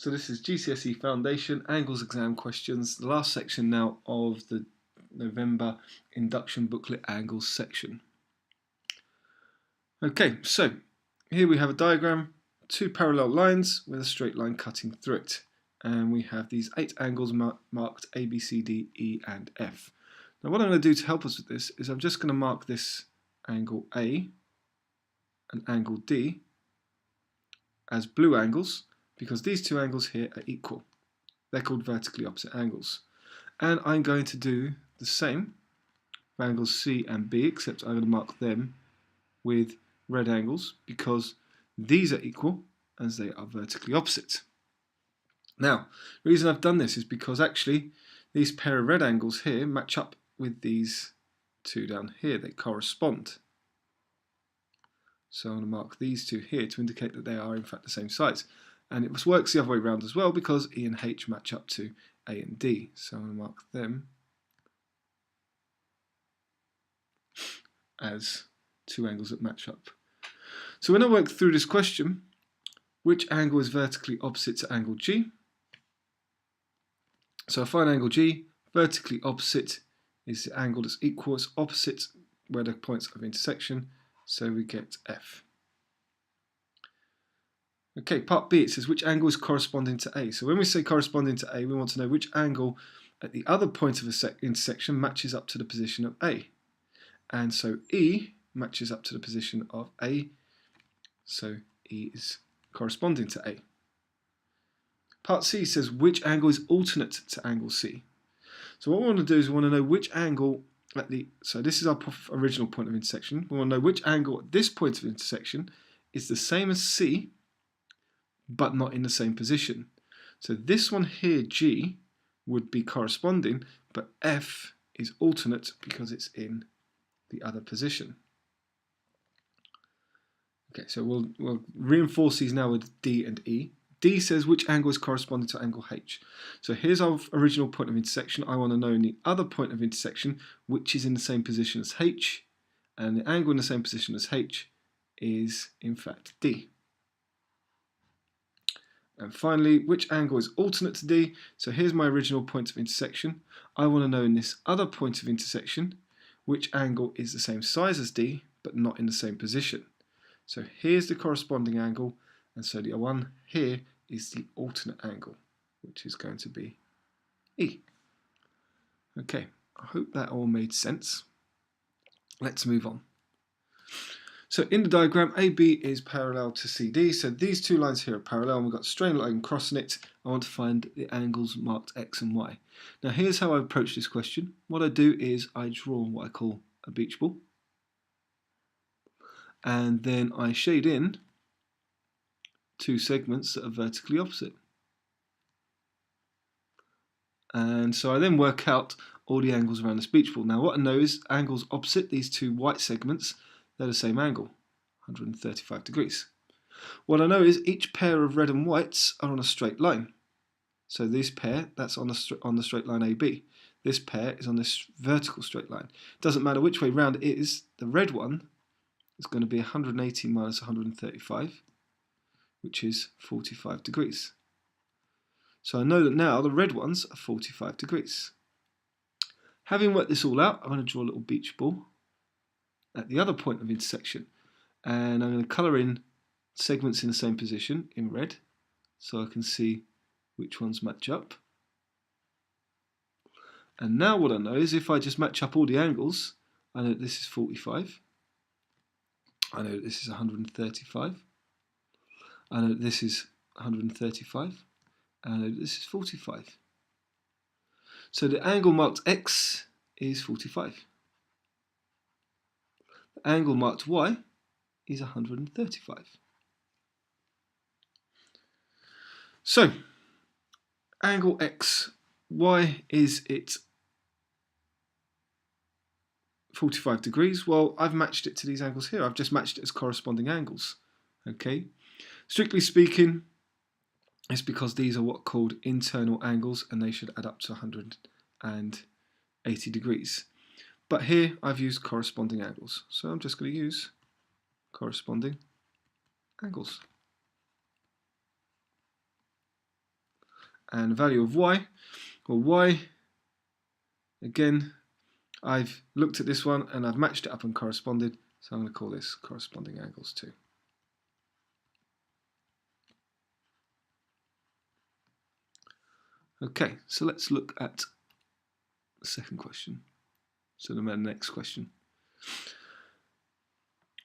So this is GCSE Foundation Angles exam questions, the last section now of the November induction booklet Angles section. Okay, so here we have a diagram, two parallel lines with a straight line cutting through it. And we have these 8 angles marked A, B, C, D, E and F. Now what I'm going to do to help us with this is I'm just going to mark this angle A and angle D as blue angles, because these two angles here are equal. They're called vertically opposite angles. And I'm going to do the same for angles C and B, except I'm going to mark them with red angles because these are equal as they are vertically opposite. Now, the reason I've done this is because actually these pair of red angles here match up with these two down here. They correspond. So I'm going to mark these two here to indicate that they are in fact the same size. And it works the other way around as well because E and H match up to A and D. So I'm going to mark them as two angles that match up. So when I work through this question, which angle is vertically opposite to angle G? So I find angle G, vertically opposite is the angle that's equal, it's opposite where the points of intersection, so we get F. Okay, part B, it says which angle is corresponding to A. So when we say corresponding to A, we want to know which angle at the other point of the intersection matches up to the position of A. And so E matches up to the position of A, so E is corresponding to A. Part C says which angle is alternate to angle C. So what we want to do is we want to know which angle at the, so this is our original point of intersection. We want to know which angle at this point of intersection is the same as C, but not in the same position. So this one here, G, would be corresponding, but F is alternate because it's in the other position. Okay, so we'll reinforce these now with D and E. D says which angle is corresponding to angle H. So here's our original point of intersection. I want to know in the other point of intersection which is in the same position as H, and the angle in the same position as H is in fact D. And finally, which angle is alternate to D? So here's my original point of intersection. I want to know in this other point of intersection which angle is the same size as D but not in the same position. So here's the corresponding angle, and so the one here is the alternate angle, which is going to be E. Okay, I hope that all made sense. Let's move on. So in the diagram, AB is parallel to CD, so these two lines here are parallel, and we've got a straight line crossing it. I want to find the angles marked X and Y. Now here's how I approach this question. What I do is I draw what I call a beach ball, and then I shade in two segments that are vertically opposite. And so I then work out all the angles around this beach ball. Now what I know is angles opposite these two white segments, they're the same angle, 135 degrees. What I know is each pair of red and whites are on a straight line. So this pair, that's on the straight line AB. This pair is on this vertical straight line. Doesn't matter which way round it is, the red one is going to be 180 minus 135, which is 45 degrees. So I know that now the red ones are 45 degrees. Having worked this all out, I'm going to draw a little beach ball at the other point of intersection, and I'm going to colour in segments in the same position in red so I can see which ones match up. And now what I know is if I just match up all the angles, I know that this is 45, I know that this is 135, I know that this is 135, and I know that this is 45. So the angle marked X is 45. The angle marked Y is 135. So, angle X, why is it 45 degrees? Well, I've matched it to these angles here. I've just matched it as corresponding angles. Okay. Strictly speaking, it's because these are what are called internal angles and they should add up to 180 degrees. But here I've used corresponding angles. So I'm just going to use corresponding angles. and the value of y. Well, y, again, I've looked at this one and I've matched it up and corresponded, so I'm going to call this corresponding angles too. Okay, so let's look at the second question. So the next question.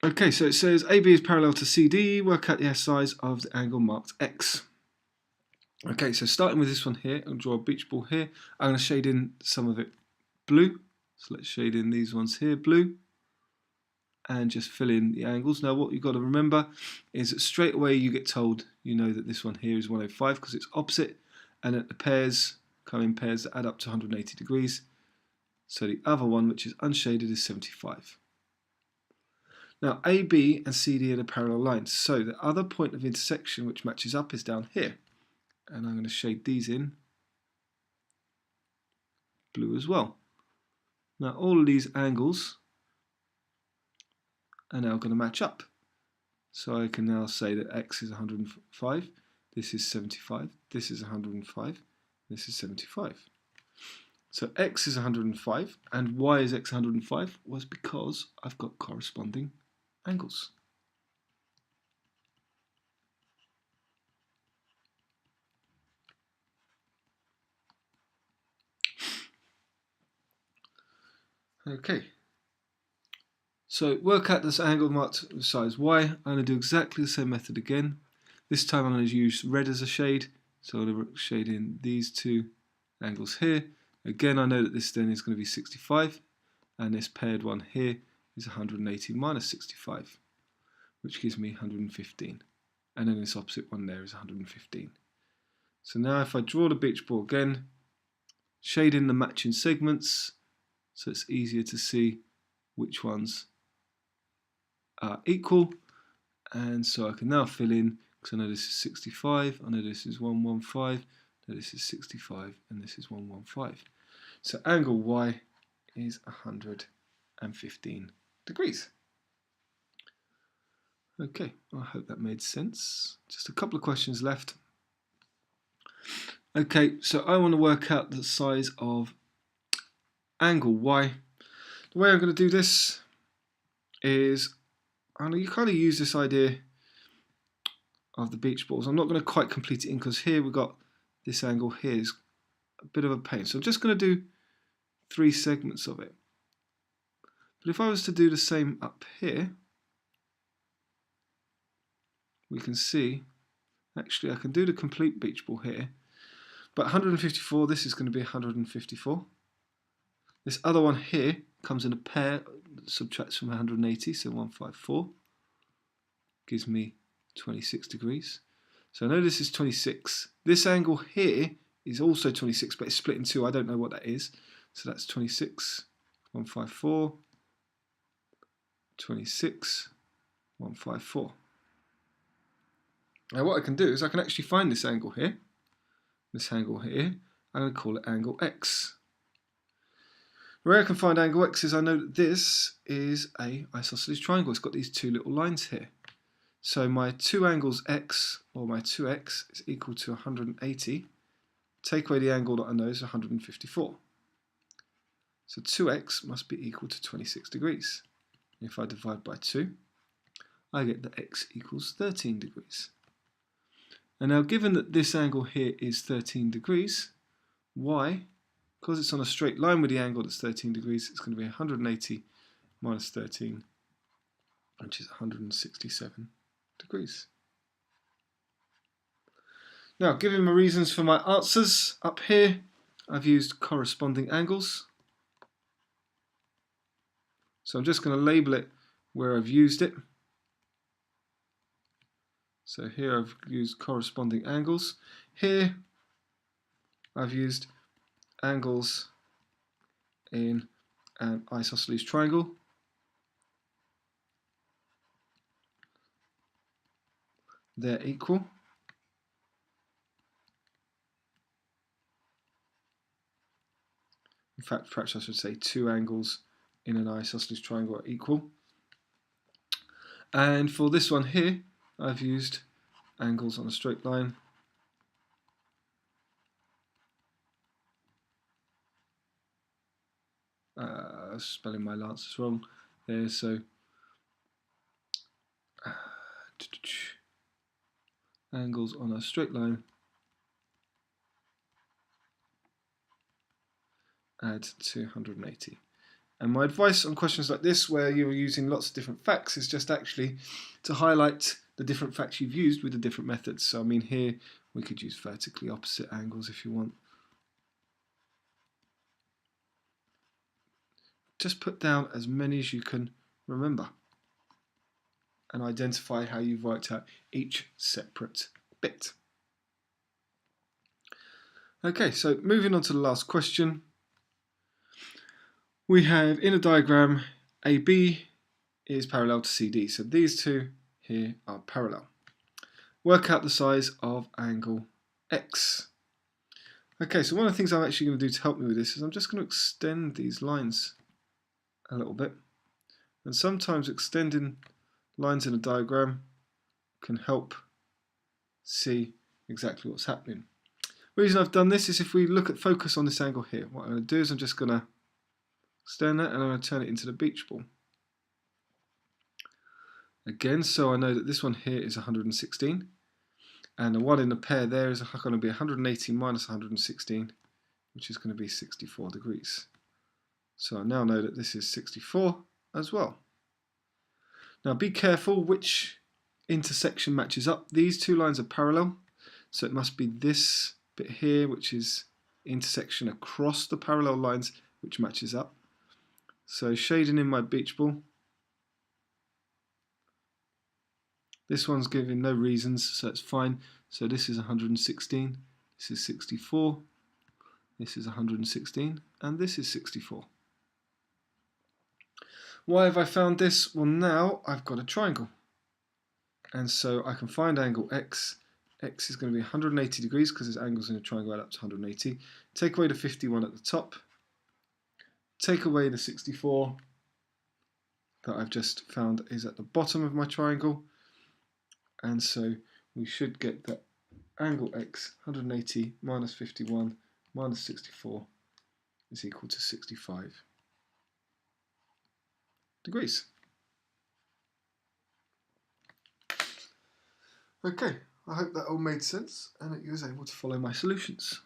Okay, so it says AB is parallel to CD, work out the size of the angle marked X. Okay, so starting with this one here, I'll draw a beach ball here. I'm going to shade in some of it blue. So let's shade in these ones here blue and just fill in the angles. Now what you've got to remember is that straight away you get told, you know, that this one here is 105 because it's opposite, and that the pairs come in pairs that add up to 180 degrees. So the other one, which is unshaded, is 75. Now AB and CD are the parallel lines, so the other point of intersection which matches up is down here. And I'm going to shade these in blue as well. Now all of these angles are now going to match up. So I can now say that X is 105, this is 75, this is 105, this is 75. So X is 105 and why is X 105? Was because I've got corresponding angles. Okay, so work out this angle marked size y. I'm going to do exactly the same method again. This time I'm going to use red as a shade, so I'm going to shade in these two angles here. Again, I know that this then is going to be 65, and this paired one here is 180 minus 65, which gives me 115. And then this opposite one there is 115. So now if I draw the beach ball again, shade in the matching segments, so it's easier to see which ones are equal. And so I can now fill in, because I know this is 65, I know this is 115, I know this is 65, and this is 115. So angle Y is 115 degrees. Okay, I hope that made sense. Just a couple of questions left. Okay, so I want to work out the size of angle Y. The way I'm going to do this is, you kind of use this idea of the beach balls. I'm not going to quite complete it in because here we've got this angle here is a bit of a pain. So I'm just going to do 3 segments of it. But if I was to do the same up here, we can see, actually I can do the complete beach ball here, but 154, this is going to be 154. This other one here comes in a pair, subtracts from 180, so 154, gives me 26 degrees. So I know this is 26. This angle here is also 26, but it's split in 2. I don't know what that is. So that's 26, 154, 26, 154. Now what I can do is I can actually find this angle here. This angle here, I'm going to call it angle X. The way I can find angle X is I know that this is a isosceles triangle. It's got these 2 little lines here. So my 2 angles X, or my 2X, is equal to 180. Take away the angle that I know is 154. So 2X must be equal to 26 degrees. If I divide by 2, I get that X equals 13 degrees. And now given that this angle here is 13 degrees, Y, because it's on a straight line with the angle that's 13 degrees, it's going to be 180 minus 13, which is 167 degrees. Now, giving my reasons for my answers, up here I've used corresponding angles. So I'm just going to label it where I've used it. So here I've used corresponding angles. Here I've used angles in an isosceles triangle. They're equal. In fact, perhaps I should say 2 angles in an isosceles triangle are equal. And for this one here, I've used angles on a straight line Spelling my lances wrong there, so angles on a straight line add 280. And my advice on questions like this, where you're using lots of different facts, is just actually to highlight the different facts you've used with the different methods. So I mean, here we could use vertically opposite angles if you want. Just put down as many as you can remember and identify how you've worked out each separate bit. Okay, so moving on to the last question. We have in a diagram AB is parallel to CD, so these two here are parallel. Work out the size of angle X. Okay, so one of the things I'm actually going to do to help me with this is I'm just going to extend these lines a little bit. And sometimes extending lines in a diagram can help see exactly what's happening. The reason I've done this is if we look at focus on this angle here, what I'm going to do is I'm just going to extend that and I'm going to turn it into the beach ball. Again, so I know that this one here is 116, and the one in the pair there is going to be 180 minus 116, which is going to be 64 degrees. So I now know that this is 64 as well. Now be careful which intersection matches up. These two lines are parallel, so it must be this bit here, which is intersection across the parallel lines, which matches up. So shading in my beach ball. This one's giving no reasons, so it's fine. So this is 116, this is 64, this is 116, and this is 64. Why have I found this? Well, now I've got a triangle. And so I can find angle X. X is going to be 180 degrees because this angle's in a triangle right up to 180. Take away the 51 at the top. Take away the 64 that I've just found is at the bottom of my triangle. And so we should get that angle X, 180 minus 51 minus 64 is equal to 65 degrees. Okay, I hope that all made sense and that you was able to follow my solutions.